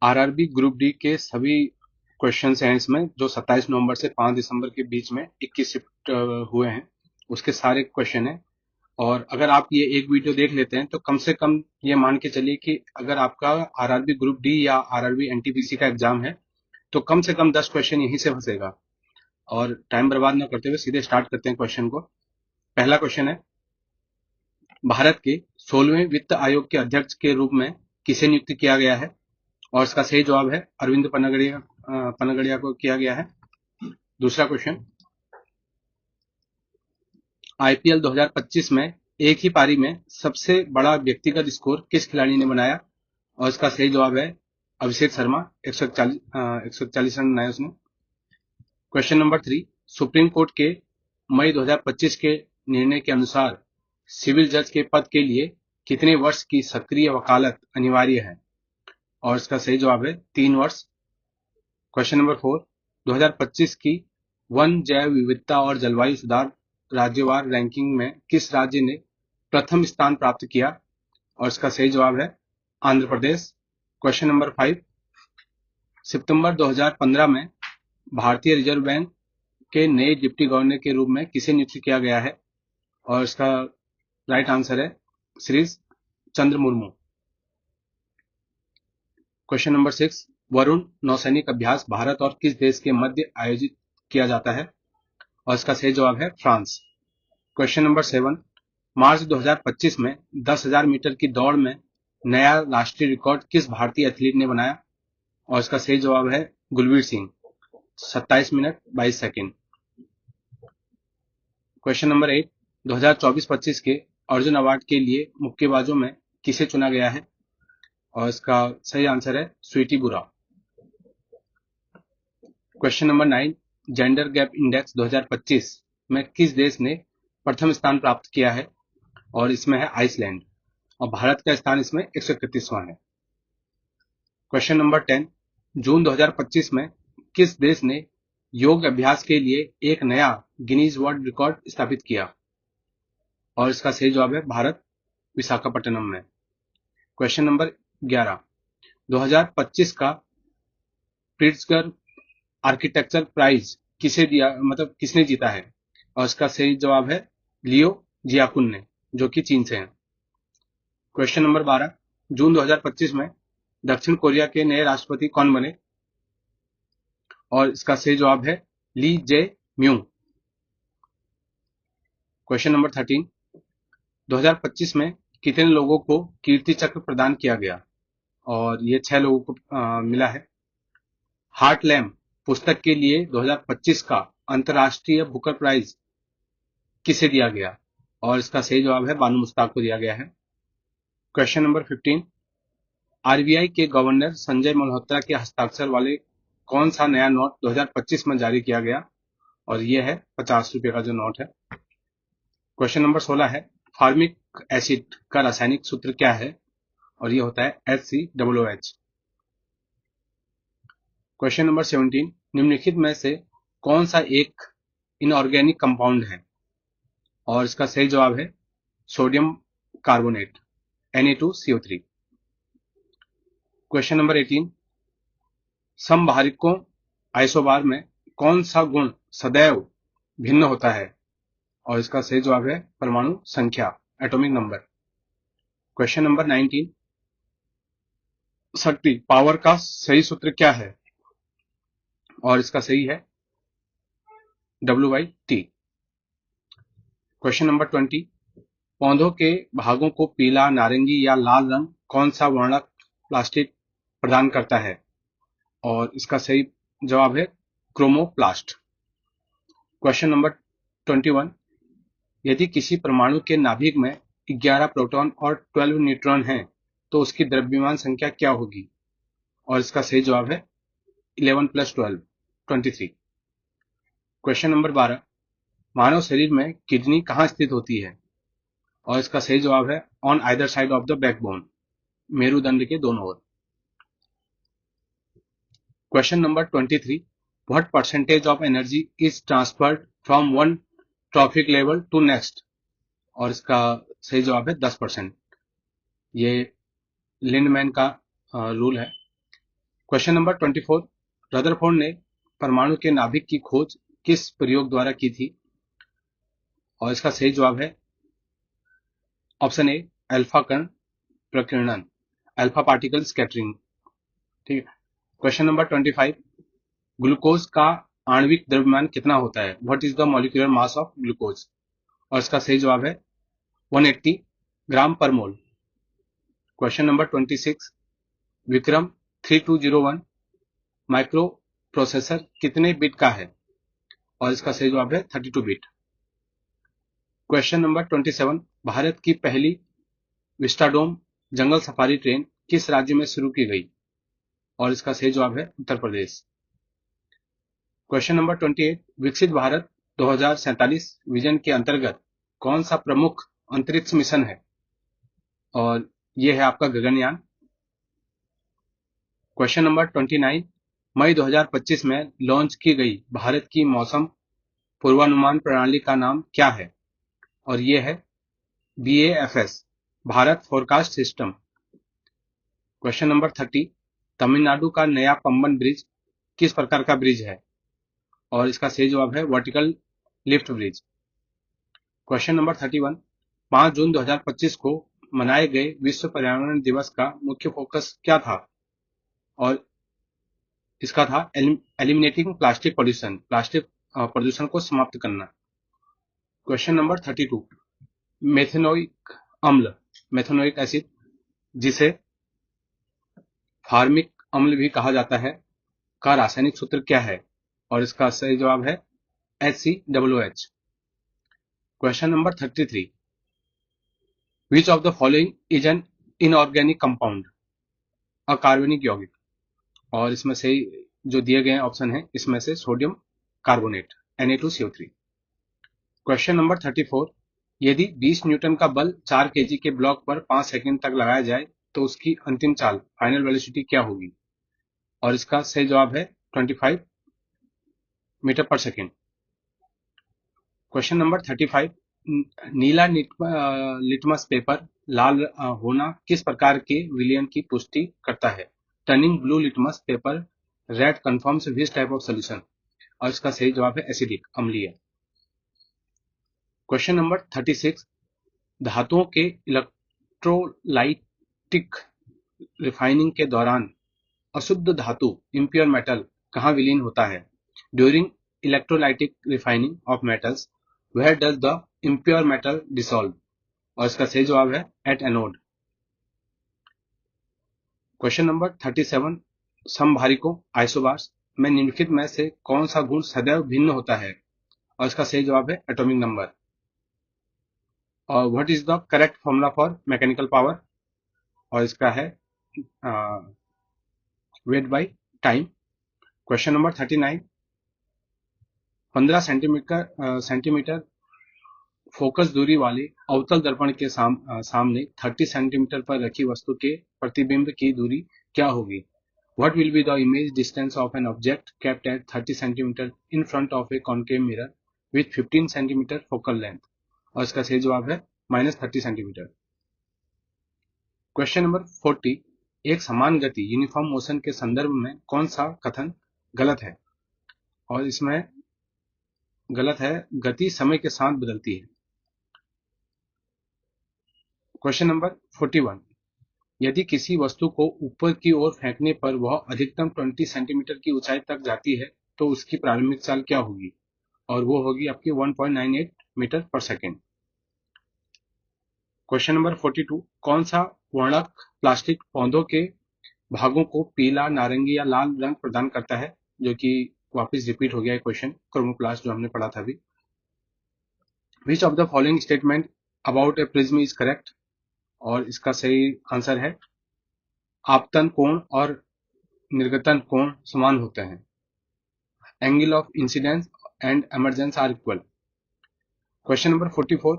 RRB group D के सभी questions हैं इसमें, जो 27 नवंबर से 5 दिसंबर के बीच में 21 शिफ्ट हुए हैं, उसके सारे क्वेश्चन हैं। और अगर आप ये एक वीडियो देख लेते हैं तो कम से कम ये मान के चलिए कि अगर आपका आरआरबी ग्रुप डी या आरआरबी एनटीपीसी का एग्जाम है तो कम से कम 10 क्वेश्चन यहीं से फंसेगा। और टाइम बर्बाद ना करते हुए सीधे स्टार्ट करते हैं क्वेश्चन को। पहला क्वेश्चन है, भारत के 16वें वित्त आयोग के अध्यक्ष के रूप में किसे नियुक्त किया गया है? और इसका सही जवाब है अरविंद पनगड़िया को किया गया है। दूसरा क्वेश्चन, आईपीएल 2025 में एक ही पारी में सबसे बड़ा व्यक्तिगत स्कोर किस खिलाड़ी ने बनाया? और इसका सही जवाब है अभिषेक शर्मा, 141 रन बनाए उसने। क्वेश्चन नंबर 3, सुप्रीम कोर्ट के मई 2025 के निर्णय के अनुसार सिविल जज के पद के लिए कितने वर्ष की सक्रिय वकालत अनिवार्य है? और इसका सही जवाब है 3 वर्ष। क्वेश्चन नंबर 4, 2025 की वन जैव विविधता और जलवायु सुधार राज्यवार रैंकिंग में किस राज्य ने प्रथम स्थान प्राप्त किया? और इसका सही जवाब है आंध्र प्रदेश। क्वेश्चन नंबर 5, सितंबर 2015 में भारतीय रिजर्व बैंक के नए डिप्टी गवर्नर के रूप में किसे नियुक्त किया गया है? और इसका राइट आंसर है श्री चंद्र मुर्मू। क्वेश्चन नंबर 6, वरुण नौसैनिक अभ्यास भारत और किस देश के मध्य आयोजित किया जाता है? और इसका सही जवाब है फ्रांस। क्वेश्चन नंबर 7, मार्च 2025 में 10,000 मीटर की दौड़ में नया राष्ट्रीय रिकॉर्ड किस भारतीय एथलीट ने बनाया? और इसका सही जवाब है Gulveer Singh, 27 minute 22 second. Question number 8, 2024-25 के अर्जुन अवार्ड के लिए मुक्केबाजों में किसे चुना गया है? और इसका सही आंसर है स्वीटी बुरा। Question number 9, gender gap index 2025 में किस देश ने प्रथम स्थान प्राप्त किया है? और इसमें है आइसलैंड, और भारत का स्थान इसमें 131वां है। क्वेश्चन नंबर 10, जून 2025 में किस देश ने योग अभ्यास के लिए एक नया गिनीज वर्ल्ड रिकॉर्ड स्थापित किया? और इसका सही जवाब है भारत, विशाखापट्टनम में। क्वेश्चन नंबर 11, 2025 का प्रिट्जकर आर्किटेक्चर प्राइज किसने जीता है? और इसका सही जवाब है लियो जियाकुन ने, जो कि चीन से हैं। क्वेश्चन नंबर 12, जून 2025 में दक्षिण कोरिया के नए राष्ट्रपति कौन बने? और इसका सही जवाब है ली जे म्यूंग। क्वेश्चन नंबर 13, 2025 में कितने लोगों को कीर्ति चक्र प्रदान किया गया? और ये 6 लोगों को मिला है। हार्ट लैम्प पुस्तक के लिए 2025 का अंतर्राष्ट्रीय बुकर प्राइज किसे दिया गया? और इसका सही जवाब है बानू मुश्ताक को दिया गया है। क्वेश्चन नंबर 15, आरबीआई के गवर्नर संजय मल्होत्रा के हस्ताक्षर वाले कौन सा नया नोट 2025 में जारी किया गया? और ये है 50 रुपए का जो नोट है। क्वेश्चन नंबर 16 है, फार्मिक एसिड का रासायनिक सूत्र क्या है? और ये होता है HCOOH। क्वेश्चन नंबर 17, निम्नलिखित में से कौन सा एक इनऑर्गेनिक कंपाउंड है? और इसका सही जवाब है sodium carbonate, Na2CO3। Question number 18, समभारिकों आइसोबार में कौन सा गुण सदैव भिन्न होता है? और इसका सही जवाब है परमाणु संख्या, एटॉमिक नंबर। क्वेश्चन नंबर 19, शक्ति पावर का सही सूत्र क्या है? और इसका सही है W/T। क्वेश्चन नंबर 20, पौधों के भागों को पीला, नारंगी या लाल रंग कौन सा वर्णक प्लास्टिक प्रदान करता है? और इसका सही जवाब है क्रोमोप्लास्ट। क्वेश्चन नंबर 21, यदि किसी परमाणु के नाभिक में 11 प्रोटॉन और 12 न्यूट्रॉन हैं तो उसकी द्रव्यमान संख्या क्या होगी? और इसका सही जवाब है 11 + 12, 23। क्वेश्चन नंबर 12, मानव शरीर में किडनी कहाँ स्थित होती है? और इसका सही जवाब है on either side of the backbone, मेरुदंड के दोनों ओर। Question number 23, what percentage of energy is transferred from one trophic level to next? और इसका सही जवाब है 10%। ये लिंडमैन का रूल है। क्वेश्चन नंबर 24, रदरफोर्ड ने परमाणु के नाभिक की खोज किस प्रयोग द्वारा की थी? और इसका सही जवाब है ऑप्शन ए, अल्फा कण प्रकीर्णन, अल्फा पार्टिकल स्कैटरिंग। ठीक है। क्वेश्चन नंबर 25, ग्लूकोज का आणविक द्रव्यमान कितना होता है? What is the molecular mass of glucose? और इसका सही जवाब है 180 gram per mole. Question number 26, Vikram 3201 microprocessor कितने बिट का है? और इसका सही जवाब है 32 बिट। क्वेश्चन नंबर 27, भारत की पहली विस्टाडोम जंगल सफारी ट्रेन किस राज्य में शुरू की गई? और इसका सही जवाब है उत्तर प्रदेश। क्वेश्चन नंबर 28, विकसित भारत 2047 विजन के अंतर्गत कौन सा प्रमुख अंतरिक्ष मिशन है? और यह है आपका गगनयान। क्वेश्चन नंबर 29, मई 2025 में लॉन्च की गई भारत की मौसम पूर्वानुमान प्रणाली का नाम क्या है? और यह है BAFS, Bharat forecast system. Question number 30, Tamil Nadu का नया पंबन ब्रिज किस प्रकार का ब्रिज है? और इसका सही जवाब है vertical lift bridge. Question number 31, 5 जून 2025 को मनाए गए विश्व पर्यावरण दिवस का मुख्य फोकस क्या था? और इसका था एलिमिनेटिंग प्लास्टिक पोल्यूशन, प्लास्टिक प्रदूषण को समाप्त करना। क्वेश्चन नंबर 32, मेथेनोइक अम्ल, मेथेनोइक एसिड, जिसे फार्मिक अम्ल भी कहा जाता है, का रासायनिक सूत्र क्या है? और इसका सही जवाब है HCOOH। Question number 33, which of the following is an inorganic compound, अकार्बनिक यौगिक? और इसमें से जो दिए गए ऑप्शन है, इसमें से sodium carbonate Na2CO3। Question number 34, यदि 20 न्यूटन का बल 4 kg के ब्लॉक पर 5 सेकंड तक लगाया जाए तो उसकी अंतिम चाल, फाइनल वेलोसिटी क्या होगी? और इसका सही जवाब है 25 मीटर पर सेकंड। क्वेश्चन नंबर 35, नीला लिटमस पेपर लाल होना किस प्रकार के विलयन की पुष्टि करता है? Turning blue litmus paper red confirms which type of solution? और इसका सही जवाब है एसिडिक, अम्लीय। क्वेश्चन नंबर 36, धातुओं के इलेक्ट्रोलाइटिक रिफाइनिंग के दौरान अशुद्ध धातु इम्प्योर मेटल कहाँ विलीन होता है? During electrolytic refining of metals where does the impure metal dissolve? और इसका सही जवाब है एट एनोड। क्वेश्चन नंबर 37, समभारिकों आइसोबार्स में निम्नलिखित में से कौन सा गुण सदैव भिन्न होता है? और इसका सही जवाब है एटॉमिक नंबर। और what is the correct formula for mechanical power? और इसका है weight by time. Question number 39, 15 centimetre focus दूरी वाले अवतल दर्पण के सामने 30 सेंटीमीटर पर रखी वस्तु के प्रतिबिंब की दूरी क्या होगी? What will be the image distance of an object kept at 30 cm in front of a concave mirror with 15 cm focal length? और इसका सही जवाब है -30 सेंटीमीटर। क्वेश्चन नंबर 40, एक समान गति यूनिफॉर्म मोशन के संदर्भ में कौन सा कथन गलत है? और इसमें गलत है गति समय के साथ बदलती है। क्वेश्चन नंबर 41, यदि किसी वस्तु को ऊपर की ओर फेंकने पर वह अधिकतम 20 सेंटीमीटर की ऊंचाई तक जाती है तो उसकी प्रारंभिक चाल क्या होगी? और वो होगी आपकी 1.98 मीटर पर सेकेंड। क्वेश्चन नंबर 42, कौन सा वर्णक प्लास्टिक पौधों के भागों को पीला, नारंगी या लाल रंग प्रदान करता है? जो कि वापस रिपीट हो गया है क्वेश्चन, क्रोमोप्लास्ट जो हमने पढ़ा था अभी। विच of the following statement about A prism is correct? और इसका सही आंसर है आपतन कोण और निर्गतन कोण समान होते हैं। Angle of incidence and emergence are equal. Question number 44,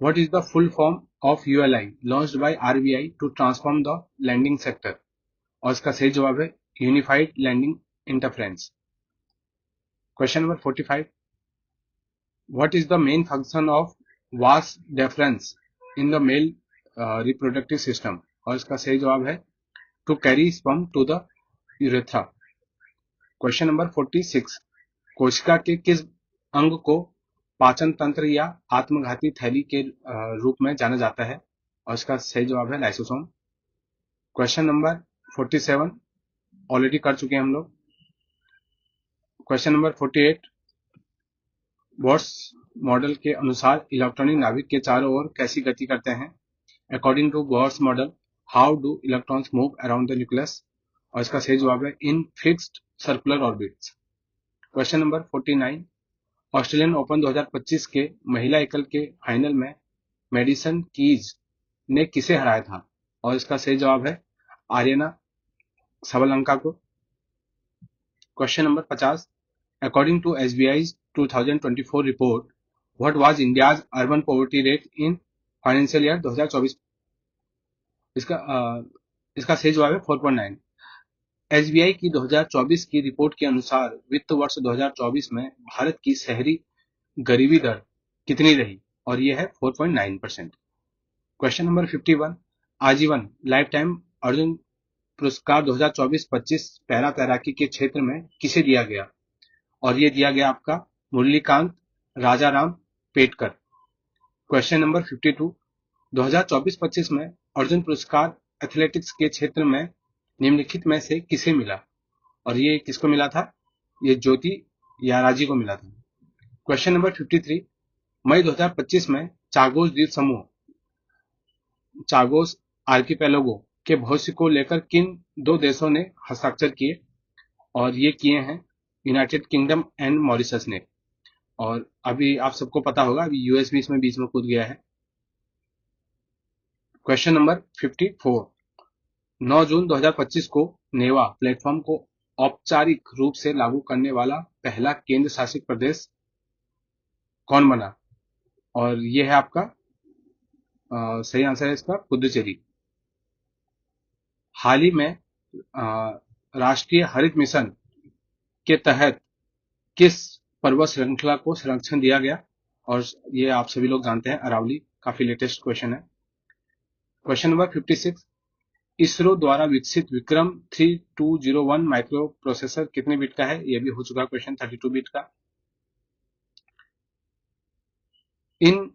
what is the full form of ULI launched by RBI to transform the lending sector? और इसका सही जवाब है unified lending interference. Question number 45, what is the main function of vas deferens in the male reproductive system? और इसका सही जवाब है to carry sperm to the urethra. Question number 46, कोशिका के किस अंग को पाचन तंत्र या आत्मघाती थैली के रूप में जाना जाता है, और इसका सही जवाब है लाइसोसोम। क्वेश्चन नंबर 47 ऑलरेडी कर चुके हैं हम लोग। क्वेश्चन नंबर 48, बोर्स मॉडल के अनुसार इलेक्ट्रॉनिक नाभिक के चारों ओर कैसी गति करते हैं? According to Bohr's model, how do electrons move around the nucleus, और इसका सही जवाब है in fixed circular orbits. Question number 49, Australian Open 2025 के महिला एकल के फाइनल में मेडिसन कीज ने किसे हराया था, और इसका सही जवाब है आर्यना सबलंका को। Question number 50, according to SBI's 2024 report, what was India's urban poverty rate in financial year 2024? इसका सही जवाब है 4.9। एसबीआई की 2024 की रिपोर्ट के अनुसार वित्त वर्ष 2024 में भारत की शहरी गरीबी दर कितनी रही, और यह है 4.9%। क्वेश्चन नंबर 51, आजीवन लाइफ टाइम अर्जुन पुरस्कार 2024-25 पैरा तैराकी के क्षेत्र में किसे दिया गया, और ये दिया गया आपका मुरलीकांत राजाराम पेटकर। क्वेश्चन नंबर 52, 2024-25 में अर्जुन पुरस्कार एथलेटिक्स के क्षेत्र में निम्नलिखित में से किसे मिला, और ये किसको मिला था? ये ज्योति याराजी को मिला था। क्वेश्चन नंबर 53, मई 2025 में चागोस द्वीप समूह चागोस आर्किपेलागो के भविष्य को लेकर किन दो देशों ने हस्ताक्षर किए, और ये किए हैं यूनाइटेड किंगडम एंड मॉरिशस ने। और अभी आप सबको पता होगा, अभी यूएस भी इसमें बीच में कूद गया है। क्वेश्चन नंबर 54, 9 जून 2025 को नेवा प्लेटफॉर्म को औपचारिक रूप से लागू करने वाला पहला केंद्र शासित प्रदेश कौन बना, और यह है आपका सही आंसर है इसका पुदुचेरी। हाल ही में राष्ट्रीय हरित मिशन के तहत किस पर्वत श्रृंखला को संरक्षण दिया गया, और ये आप सभी लोग जानते हैं अरावली, काफी लेटेस्ट क्वेश्चन है। क्वेश्चन नंबर 56, इसरो द्वारा विकसित विक्रम 3201 माइक्रो प्रोसेसर कितने बिट का है? यह भी हो चुका क्वेश्चन 32 बिट का। इन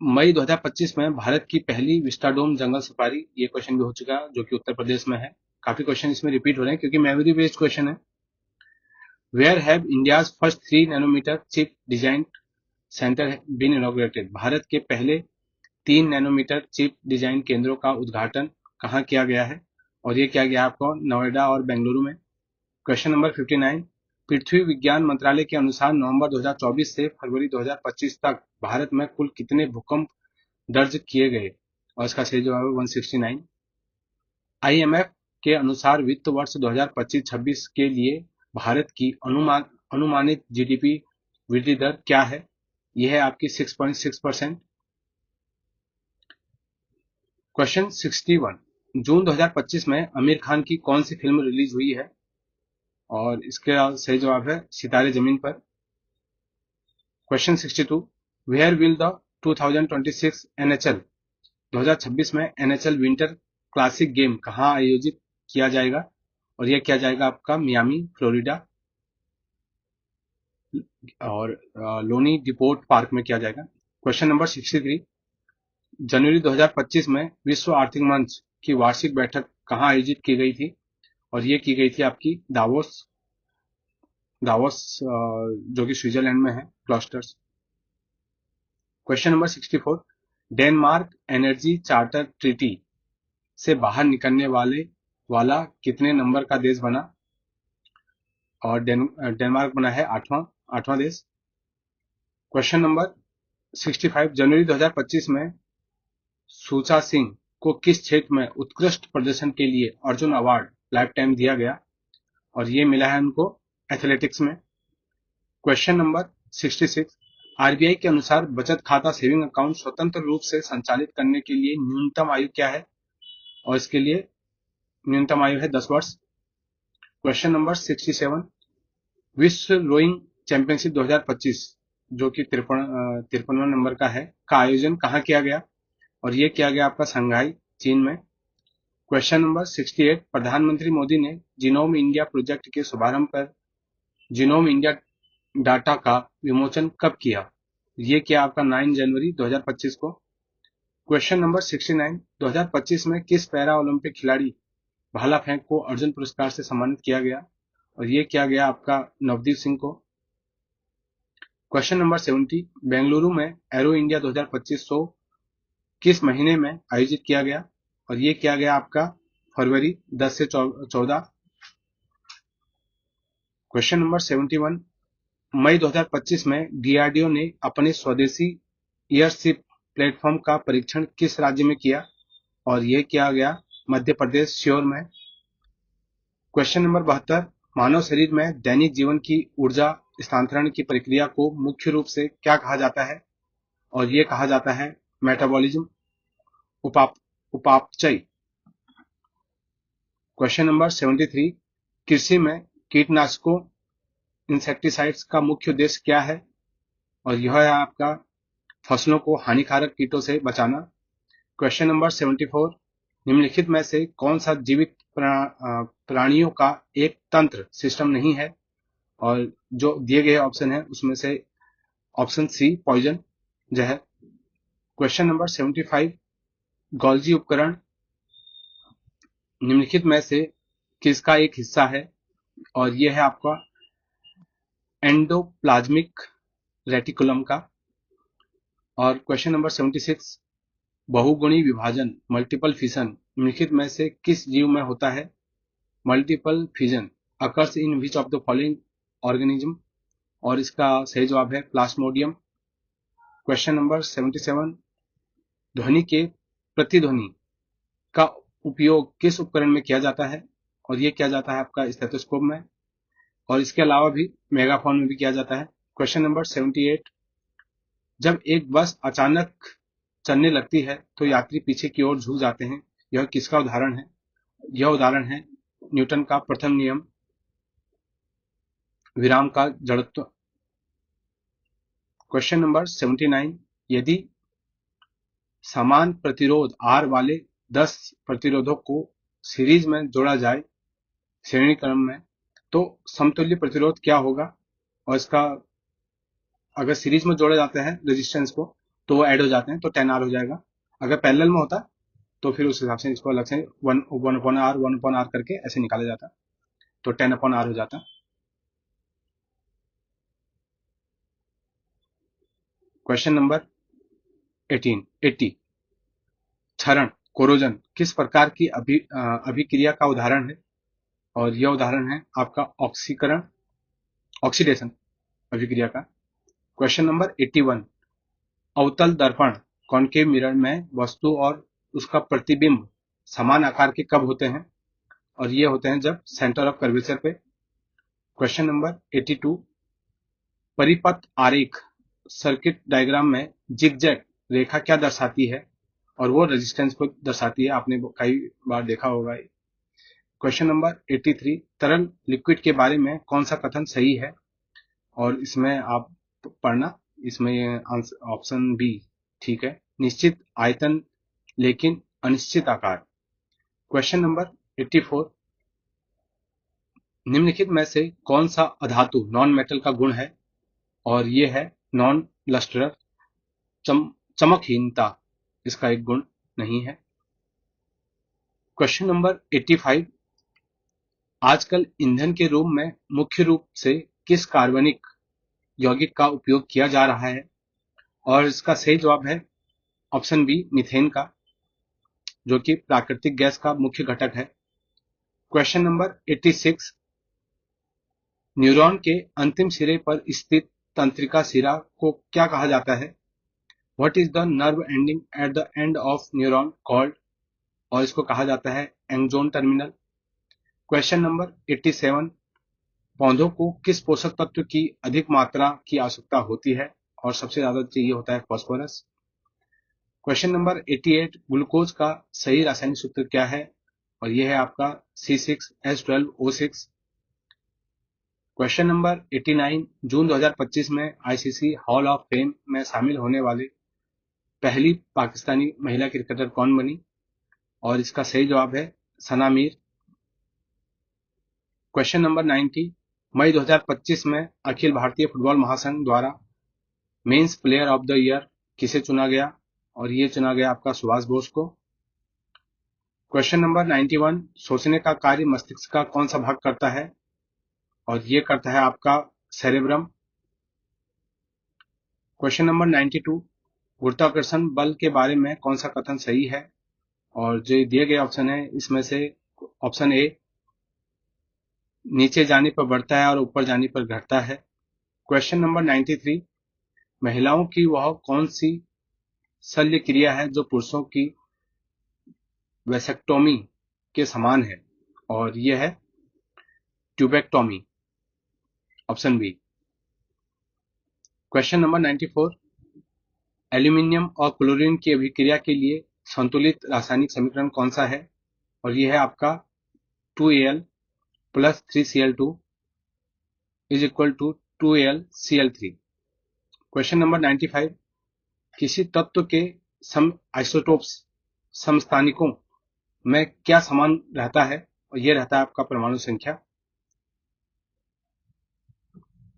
मई 2025 में भारत की पहली विस्टाडोम जंगल सफारी, ये क्वेश्चन भी हो चुका जो कि उत्तर प्रदेश में है। काफी क्वेश्चन इसमें रिपीट हो रहे हैं क्योंकि मेमोरी बेस्ड क्वेश्चन है। Where have India's first 3 nanometre chip design centre been inaugurated? Bharat के पहले 3 नैनोमीटर चिप डिजाइन केंद्रों का उद्घाटन कहाँ किया गया है, और ये किया गया आपको नोएडा और बेंगलुरु में। क्वेश्चन नंबर 59, पृथ्वी विज्ञान मंत्रालय के अनुसार नवंबर 2024 से फरवरी 2025 तक भारत में कुल कितने भूकंप दर्ज किए गए, और इसका सही जवाब है 169। आईएमएफ के अनुसार वित्त वर्ष 2025-26 के लिए भारत की अनुमानित जीडीपी वृद्धि दर क्या है? यह है आपकी 6.6%। क्वेश्चन 61, जून 2025 में आमिर खान की कौन सी फिल्म रिलीज हुई है, और इसका सही जवाब है Sitaare Zameen Par. Question 62, where will the 2026 NHL 2026 में एनएचएल विंटर क्लासिक गेम कहाँ आयोजित किया जाएगा, और यह किया जाएगा आपका मियामी फ्लोरिडा और लोनी डिपोर्ट पार्क में किया जाएगा। क्वेश्चन नंबर 63, जनवरी 2025 में विश्व आर्थिक मंच की वार्षिक बैठक कहाँ आयोजित की गई थी, और ये की गई थी आपकी दावोस जो कि स्विट्जरलैंड में है, clusters. Question number 64, Denmark energy charter treaty से बाहर निकलने वाला कितने नंबर का देश बना, और डेनमार्क बना है आठवां देश। क्वेश्चन नंबर 65, जनवरी 2025 में सुचा सिंह को किस क्षेत्र में उत्कृष्ट प्रदर्शन के लिए अर्जुन अवार्ड लाइफ टाइम दिया गया, और ये मिला है उनको एथलेटिक्स में। क्वेश्चन नंबर 66, आरबीआई के अनुसार बचत खाता सेविंग अकाउंट स्वतंत्र रूप से संचालित करने के लिए न्यूनतम आयु क्या है, और इसके लिए न्यूनतम आयु है 10 वर्ष। क्वेश्चन नंबर 67, विश्व रोइंग चैंपियनशिप 2025 जो कि 53वां नंबर का है, का आयोजन कहाँ किया गया, और ये किया गया आपका शंघाई चीन में। क्वेश्चन नंबर 68, प्रधानमंत्री मोदी ने जीनोम इंडिया प्रोजेक्ट के शुभारंभ पर जीनोम इंडिया डाटा का विमोचन कब किया? ये किया आपका 9 जनवरी 2025 को। क्वेश्चन नंबर 69, 2025 में किस पैरा ओलंपिक खिलाड़ी भाला फेंक को अर्जुन पुरस्कार से सम्मानित किया गया? और ये किया गया आपका नवदीप सिंह को। क्वेश्चन नंबर 70, बेंगलुरु में एरो इंडिया 2025 शो किस महीने में आयोजित किया गया? और ये किया गया आपका फरवरी 10 से 14। क्वेश्चन नंबर 71, मई 2025 में डीआरडीओ ने अपने स्वदेशी एयरशिप प्लेटफॉर्म का परीक्षण किस राज्य में किया? और यह किया गया मध्य प्रदेश श्योर में। क्वेश्चन नंबर 72, मानव शरीर में दैनिक जीवन की ऊर्जा स्थानांतरण की प्रक्रिया को मुख्य रूप से क्या कहा जाता है? और यह कहा जाता है मेटाबॉलिज्म, उपापचय। क्वेश्चन नंबर 73, कृषि में कीटनाशकों इंसेक्टिसाइड्स का मुख्य उद्देश्य क्या है? और यह है आपका फसलों को हानिकारक कीटों से बचाना। क्वेश्चन नंबर 74, निम्नलिखित में से कौन सा जीवित प्राणियों का एक तंत्र सिस्टम नहीं है? और जो दिए गए ऑप्शन है उसमें से ऑप्शन सी पॉइजन जहर। क्वेश्चन नंबर 75, गोल्जी उपकरण निम्नलिखित में से किसका एक हिस्सा है? और यह है आपका एंडोप्लाज्मिक रेटिकुलम का। और क्वेश्चन नंबर 76, बहुगुणी विभाजन मल्टीपल फिशन निम्नलिखित में से किस जीव में होता है? Multiple fission occurs in which of the following organism? और इसका सही जवाब है प्लाज्मोडियम। क्वेश्चन नंबर 77, ध्वनि के प्रतिध्वनि का उपयोग किस उपकरण में किया जाता है? और यह किया जाता है आपका स्टेथोस्कोप में, और इसके अलावा भी मेगाफोन में भी किया जाता है। क्वेश्चन नंबर 78, जब एक बस अचानक चलने लगती है तो यात्री पीछे की ओर झुक जाते हैं, यह किसका उदाहरण है? यह उदाहरण है न्यूटन का प्रथम नियम, विराम का जड़त्व। क्वेश्चन नंबर 79, यदि समान प्रतिरोध R वाले 10 प्रतिरोधों को सीरीज में जोड़ा जाए श्रेणी क्रम में, तो समतुल्य प्रतिरोध क्या होगा? और इसका अगर सीरीज में जोड़े जाते हैं रेजिस्टेंस को तो वो ऐड हो जाते हैं, तो 10R हो जाएगा। अगर पैरेलल में होता तो फिर उस हिसाब से इसको अलग से 1/R करके ऐसे निकाला जाता, तो 10/R हो जाता। क्वेश्चन नंबर 80, क्षरण कोरोजन किस प्रकार की अभिक्रिया का उदाहरण है? और यह उदाहरण है आपका ऑक्सीडेशन अभिक्रिया का। क्वेश्चन नंबर 81, अवतल दर्पण कॉनकेव मिरर में वस्तु और उसका प्रतिबिंब समान आकार के कब होते हैं? और ये होते हैं जब सेंटर ऑफ कर्वेचर पे। क्वेश्चन नंबर 82, परिपथ आरेख सर्किट डायग्राम में जिगजैग रेखा क्या दर्शाती है? और वो रेजिस्टेंस को दर्शाती है, आपने कई बार देखा होगा। क्वेश्चन नंबर 83, तरल लिक्विड के बारे में कौन सा कथन सही है? और इसमें आप पढ़ना, इसमें ऑप्शन बी ठीक है, निश्चित आयतन लेकिन अनिश्चित आकार। क्वेश्चन नंबर 84, निम्नलिखित में से कौन सा अधातु नॉन मेटल का गुण है? और ये है नॉन लस्ट्रर, चमकहीनता इसका एक गुण नहीं है। क्वेश्चन नंबर 85, आजकल ईंधन के रूप में मुख्य रूप से किस कार्बनिक यौगिक का उपयोग किया जा रहा है? और इसका सही जवाब है ऑप्शन बी मीथेन का, जो कि प्राकृतिक गैस का मुख्य घटक है। क्वेश्चन नंबर 86, न्यूरॉन के अंतिम सिरे पर स्थित तंत्रिका सिरा को क्या कहा जाता है? What is the nerve ending at the end of neuron called? और इसको कहा जाता है एंगजोन टर्मिनल। क्वेश्चन नंबर 87, पौधों को किस पोषक तत्व की अधिक मात्रा की आवश्यकता होती है? और सबसे ज्यादा चाहिए होता है फास्फोरस। क्वेश्चन नंबर 88, ग्लूकोज का सही रासायनिक सूत्र क्या है? और यह है आपका C6H12O6। क्वेश्चन नंबर 89, जून 2025 में आईसीसी हॉल ऑफ फेम में शामिल होने वाले पहली पाकिस्तानी महिला क्रिकेटर कौन बनी? और इसका सही जवाब है सनामीर। क्वेश्चन नंबर 90, मई 2025 में अखिल भारतीय फुटबॉल महासंघ द्वारा men's player of the year किसे चुना गया, और ये चुना गया आपका सुभाष बोस को। क्वेश्चन नंबर 91, सोचने का कार्य मस्तिष्क का कौन सा भाग करता है, और ये करता है आपका सेरेब्रम। क्वेश्चन नंबर 92, गुरुत्वाकर्षण बल के बारे में कौन सा कथन सही है, और जो दिए गए ऑप्शन है इसमें से ऑप्शन ए नीचे जाने पर बढ़ता है और ऊपर जाने पर घटता है। क्वेश्चन नंबर 93, महिलाओं की वह कौन सी शल्य क्रिया है जो पुरुषों की वेसेक्टोमी के समान है, और यह है tubectomy, option B. Question number 94, aluminium और क्लोरीन की अभिक्रिया के लिए संतुलित रासायनिक समीकरण कौन सा है, और यह है आपका 2Al plus 3Cl2 is equal to 2AlCl3। Question number 95, किसी तत्व के सम आइसोटोप्स समस्थानिकों में क्या समान रहता है, और यह रहता है आपका परमाणु संख्या।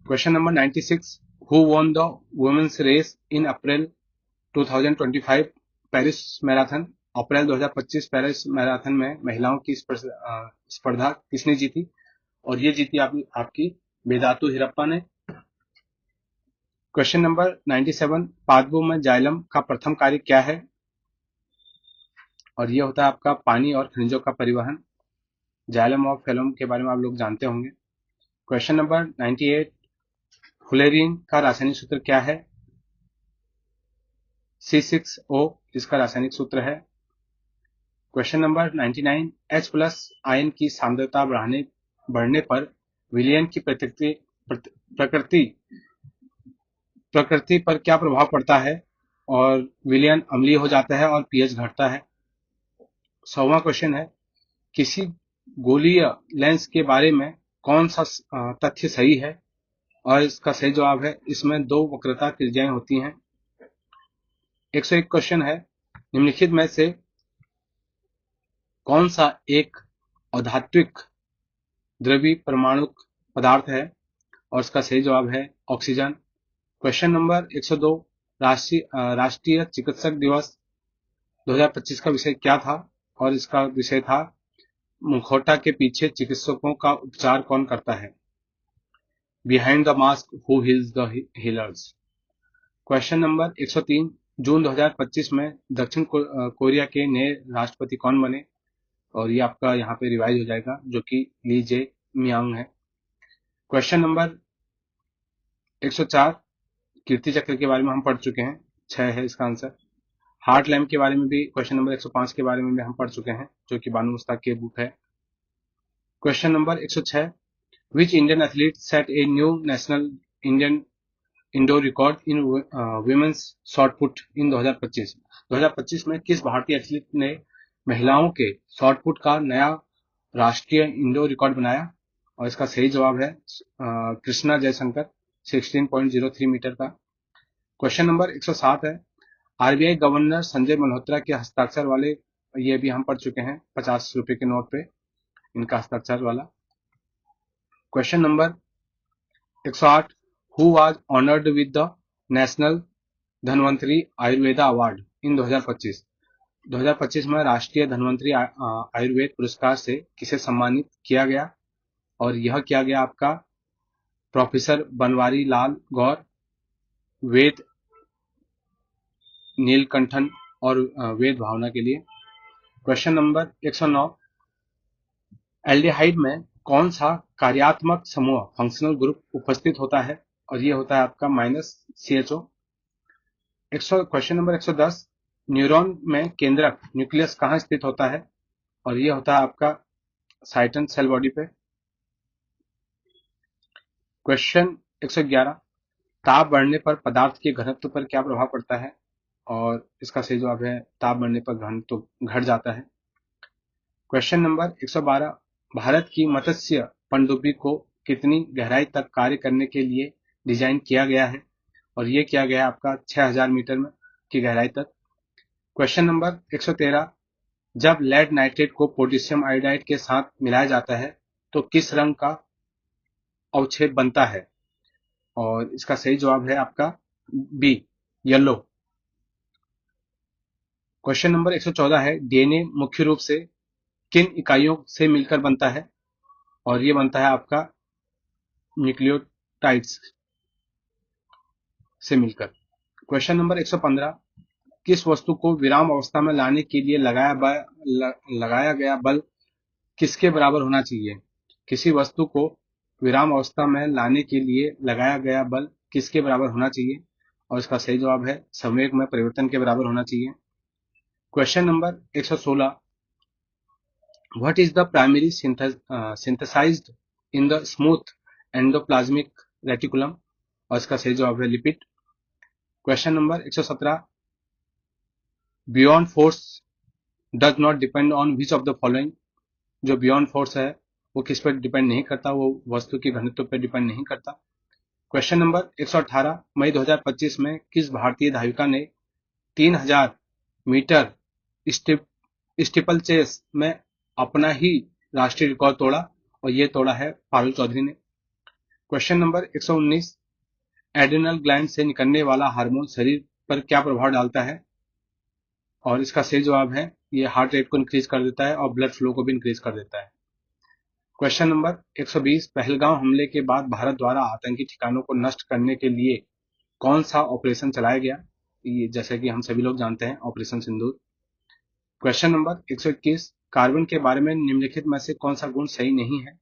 Question number 96, who won the women's race in April 2025 Paris marathon. April 2025 Paris marathon में महिलाओं की स्पर्धा किसने जीती, और ये जीती आपकी वेदातु हिरप्पा ने। क्वेश्चन नंबर 97, पादपों में जाइलम का प्रथम कार्य क्या है, और ये होता है आपका पानी और खनिजों का परिवहन। जाइलम और फेलोम के बारे में आप लोग जानते होंगे। क्वेश्चन नंबर 98, फुलेरिन का रासायनिक सूत्र क्या है, C6O इसका रासायनिक सूत्र है। Question number 99, H plus ion की सांद्रता बढ़ने पर विलयन की प्रकृति पर क्या प्रभाव पड़ता है, और विलयन अम्लीय हो जाता है और पीएच घटता है। 100वां क्वेश्चन है, किसी गोलीय लेंस के बारे में कौन सा तथ्य सही है, और इसका सही जवाब है इसमें दो वक्रता त्रिज्याएं होती हैं। 101 क्वेश्चन है, निम्नलिखित में से कौन सा एक अधात्विक द्रवी परमाणुक पदार्थ है, और इसका सही जवाब है ऑक्सीजन। क्वेश्चन नंबर 102, राष्ट्रीय चिकित्सक दिवस 2025 का विषय क्या था, और इसका विषय था मुखौटा के पीछे चिकित्सकों का उपचार कौन करता है, behind the mask who heels the healers. Question number 103, जून 2025 में दक्षिण कोरिया के नए राष्ट्रपति कौन बने, और ये आपका यहाँ पे रिवाइज हो जाएगा, जो कि ली जे मियांग है। क्वेश्चन नंबर 104, कीर्ति चक्र के बारे में हम पढ़ चुके हैं, 6 है इसका आंसर। हार्ट लैम्प के बारे में भी क्वेश्चन नंबर 105 के बारे में भी हम पढ़ चुके हैं, जो कि बानू मुश्ताक की बुक है। Question number 106, which Indian athlete set a new national Indian indoor record in women's shot put in 2025 में किस भारतीय एथलीट ने महिलाओं के शॉर्ट पुट का नया राष्ट्रीय इंडोर रिकॉर्ड बनाया, और इसका सही जवाब है कृष्णा जयशंकर, 16.03 मीटर का। क्वेश्चन नंबर 107 है, आरबीआई गवर्नर संजय मल्होत्रा के हस्ताक्षर वाले, ये भी हम पढ़ चुके हैं, 50 रुपए के नोट पे इनका हस्ताक्षर वाला। Question number 108, who was honoured with the national Dhanvantari Ayurveda award in 2025 में राष्ट्रीय धन्वंतरी आयुर्वेद पुरस्कार से किसे सम्मानित किया गया, और यह किया गया आपका प्रोफेसर बनवारी लाल गौर, वेद नीलकंठन और वेद भावना के लिए। क्वेश्चन नंबर 109, एल्डिहाइड में कौन सा कार्यात्मक समूह फंक्शनल ग्रुप उपस्थित होता है, और ये होता है आपका -CHO। क्वेश्चन नंबर 110, न्यूरॉन में केंद्रक न्यूक्लियस कहाँ स्थित होता है, और ये होता है आपका साइटन सेल बॉडी पे। क्वेश्चन 111, ताप बढ़ने पर पदार्थ के घनत्व पर क्या प्रभाव पड़ता है, और इसका सही जवाब है ताप बढ़ने पर घनत्व घट जाता है। क्वेश्चन नंबर 112, भारत की मत्स्य पनडुब्बी को कितनी गहराई तक कार्य करने के लिए डिजाइन किया गया है, और ये किया गया है आपका 6000 मीटर की गहराई तक। क्वेश्चन नंबर 113, जब लेड नाइट्रेट को पोटेशियम आयोडाइड के साथ मिलाया जाता है तो किस रंग का अवक्षेप बनता है? और इसका सही जवाब है आपका बी, येलो। क्वेश्चन नंबर 114 है, डीएनए मुख्य रूप से किन इकाइयों से मिलकर बनता है? और ये बनता है आपका न्यूक्लियोटाइड्स से मिलकर। क्वेश्चन नंबर 115, किस वस्तु को विराम अवस्था में लाने के लिए लगाया गया बल किसके बराबर होना चाहिए? किसी वस्तु को विराम अवस्था में लाने के लिए लगाया गया बल किसके बराबर होना चाहिए? और इसका सही जवाब है संवेग में परिवर्तन के बराबर होना चाहिए। Question number 116, what is the primary synthesized in the smooth endoplasmic reticulum? और इसका सही जवाब है lipid. Question number 117, buoyant force does not depend on which of the following? जो बियॉन्ड फोर्स है वो किस पर डिपेंड नहीं करता, वो वस्तु की घनत्व पर डिपेंड नहीं करता। क्वेश्चन नंबर 118, मई 2025 में किस भारतीय धाविका ने 3000 मीटर स्टीपल चेस में अपना ही राष्ट्रीय रिकॉर्ड तोड़ा? और ये तोड़ा है पारुल चौधरी ने। क्वेश्चन नंबर 119, एड्रिनल ग्लैंड से निकलने वाला हार्मोन शरीर पर क्या प्रभाव डालता है? और इसका सही जवाब है ये हार्ट रेट को इंक्रीज कर देता है और ब्लड फ्लो को भी इंक्रीज कर देता है। क्वेश्चन नंबर 120, पहलगांव हमले के बाद भारत द्वारा आतंकी ठिकानों को नष्ट करने के लिए कौन सा ऑपरेशन चलाया गया? ये जैसे कि हम सभी लोग जानते हैं, ऑपरेशन सिंदूर। क्वेश्चन नंबर 121, कार्बन के बारे में निम्नलिखित में से कौन सा गुण सही नहीं है?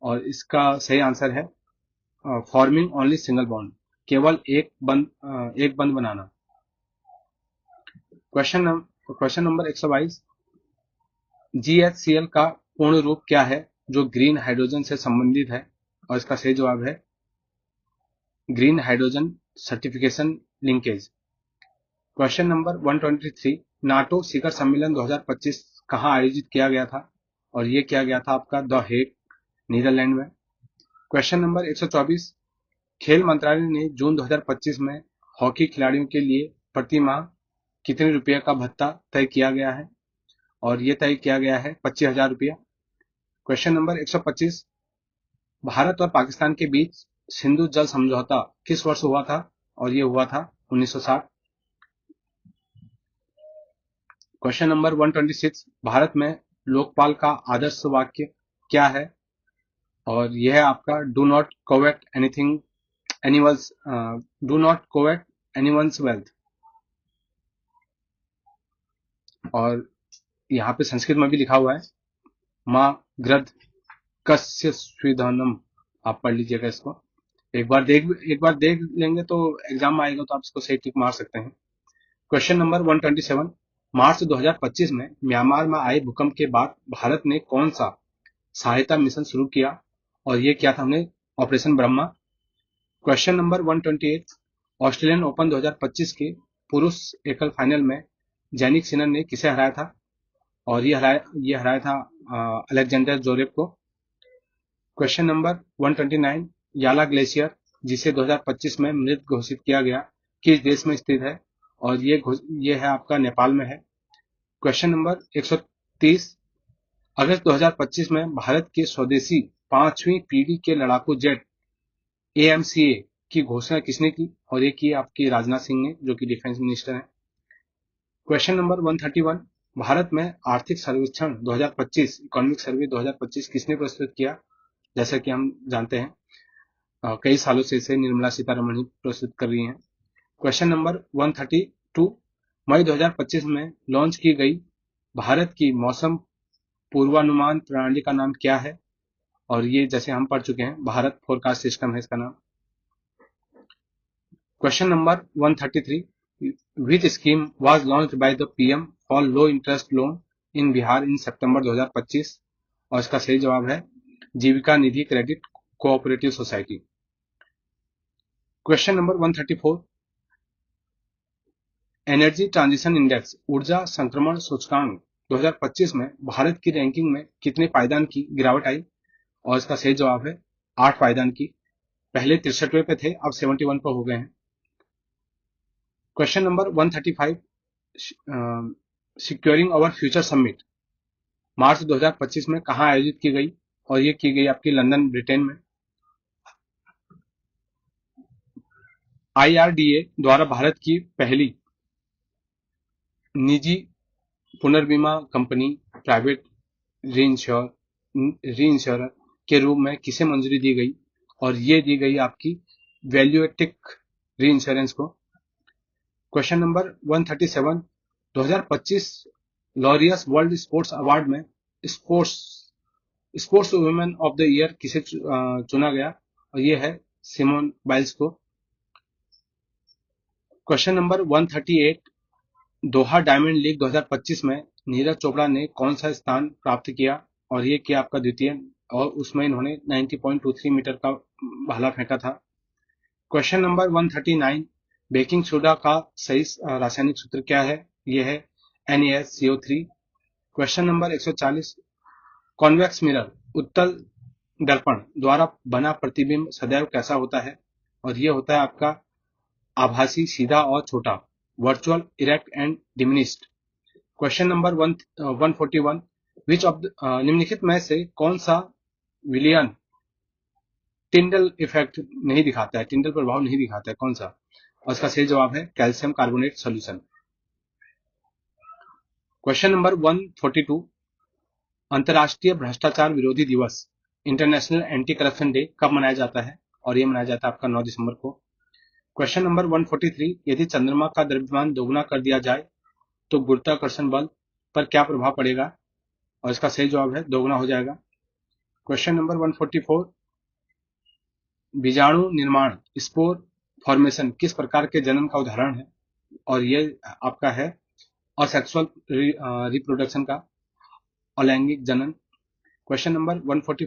और इसका सही आंसर है फॉर्मिंग ओनली सिंगल बॉन्ड, केवल एक बंध बनाना। क्वेश्चन नंबर 122, GHCl का पूर्ण रूप क्या है जो ग्रीन हाइड्रोजन से संबंधित है? और इसका सही जवाब है green hydrogen certification linkage. Question number 123, NATO शिखर सम्मेलन 2025 कहां आयोजित किया गया था? और ये किया गया था आपका द हेग, नीदरलैंड में। क्वेश्चन नंबर 124, खेल मंत्रालय ने जून 2025 में हॉकी खिलाड़ियों के लिए प्रति माह कितने रुपये का भत्ता तय किया गया है? और ये तय किया गया है 25,000 रुपया। क्वेश्चन नंबर 125, भारत और पाकिस्तान के बीच सिंधु जल समझौता किस वर्ष हुआ था? और ये हुआ था 1960। क्वेश्चन नंबर 126, भारत में लोकपाल का आदर्श वाक्य क्या है? और यह है आपका डू नॉट कोवेट एनीवन्स वेल्थ। और यहाँ पे संस्कृत में भी लिखा हुआ है माँ ग्रद कस्य स्विधनम, आप पढ़ लीजिएगा इसको। एक बार देख लेंगे तो एग्जाम में आएगा तो आप इसको सही टिक मार सकते हैं। क्वेश्चन नंबर 127, मार्च 2025 में म्यांमार में आए भूकंप के बाद भारत ने कौन सा सहायता मिशन शुरू किया? और ये किया था हमने operation Brahma. Question number 128, Australian Open 2025 के पुरुष एकल फाइनल में जैनिक सिनर ने किसे हराया था? और ये हराया था अलेक्जेंडर जोरेव को। क्वेश्चन नंबर 129, याला ग्लेशियर जिसे 2025 में मृत घोषित किया गया किस देश में स्थित है? और ये है आपका नेपाल में है। क्वेश्चन नंबर 130, अगस्त 2025 में भारत के स्वदेशी 5वीं पीढ़ी के लड़ाकू जेट AMCA की घोषणा किसने की? और ये की आपकी राजनाथ सिंह ने, जो कि डिफेंस मिनिस्टर हैं। क्वेश्चन नंबर 131, भारत में आर्थिक सर्वेक्षण 2025 इकोनॉमिक सर्वे 2025 किसने प्रस्तुत किया? जैसा कि हम जानते हैं कई सालों से इसे निर्मला सीतारमण ही प्रस्तुत कर रही हैं। क्वेश्चन नंबर 132, मई 2025 में लॉन्च की गई भारत की मौसम पूर्वानुमान प्रणाली का नाम क्या है? और ये जैसे हम पढ़ चुके हैं भारत फोरकास्ट सिस्टम है इसका नाम। Question number 133, which scheme was launched by the PM for low interest loan in Bihar in September 2025? और इसका सही जवाब है Jeevika Nidhi credit cooperative society. Question number 134, energy transition index ऊर्जा संक्रमण सूचकांक 2025 में भारत की रैंकिंग में कितने पायदान की गिरावट आई? और इसका सही जवाब है 8 पायदान की। पहले 63वें पे थे, अब 71 पर हो गए हैं। Question number 135, securing our future summit मार्च 2025 में कहाँ आयोजित की गई, और ये की गई आपकी लंदन, ब्रिटेन में। IRDA द्वारा भारत की पहली निजी पुनर्बीमा कंपनी, प्राइवेट री इंश्योरर के रूप में किसे मंजूरी दी गई, और ये दी गई आपकी वैल्यूएटिक री इंश्योरेंस को। Question number 137, 2025 Laureus world sports award में sports women of the year किसे चुना गया, और ये है सिमोन बाइल्स को। Question number 138, Doha diamond league 2025 में नीरज चोपड़ा ने कौन सा स्थान प्राप्त किया, और ये किया आपका द्वितीय, और उसमें इन्होंने 90.23 मीटर का भाला फेंका था। क्वेश्चन नंबर 139, बेकिंग सोडा का सही रासायनिक सूत्र क्या है, ये है NaSCO3। Question number 140, convex mirror उत्तल दर्पण द्वारा बना प्रतिबिंब सदैव कैसा होता है, और ये होता है आपका आभासी, सीधा और छोटा, virtual, erect and diminished. Question number 141, which of निम्नलिखित में से कौन सा विलियन टिंडल इफेक्ट नहीं दिखाता है, टिंडल प्रभाव नहीं दिखाता है, कौन सा, और इसका सही जवाब है calcium carbonate solution. Question number 142, अंतर्राष्ट्रीय भ्रष्टाचार विरोधी दिवस, इंटरनेशनल एंटी करप्शन डे कब मनाया जाता है, और ये मनाया जाता है आपका 9 दिसंबर को। क्वेश्चन नंबर 143, यदि चंद्रमा का द्रव्यमान दोगुना कर दिया जाए तो गुरुत्वाकर्षण बल पर क्या प्रभाव पड़ेगा, और इसका सही जवाब है दोगुना हो जाएगा। क्वेश्चन नंबर 144, बीजाणु निर्माण, स्पोर फॉर्मेशन किस प्रकार के जनन का उदाहरण है, और ये आपका है असेक्सुअल रिप्रोडक्शन का, अलैंगिक जनन। Question number 145,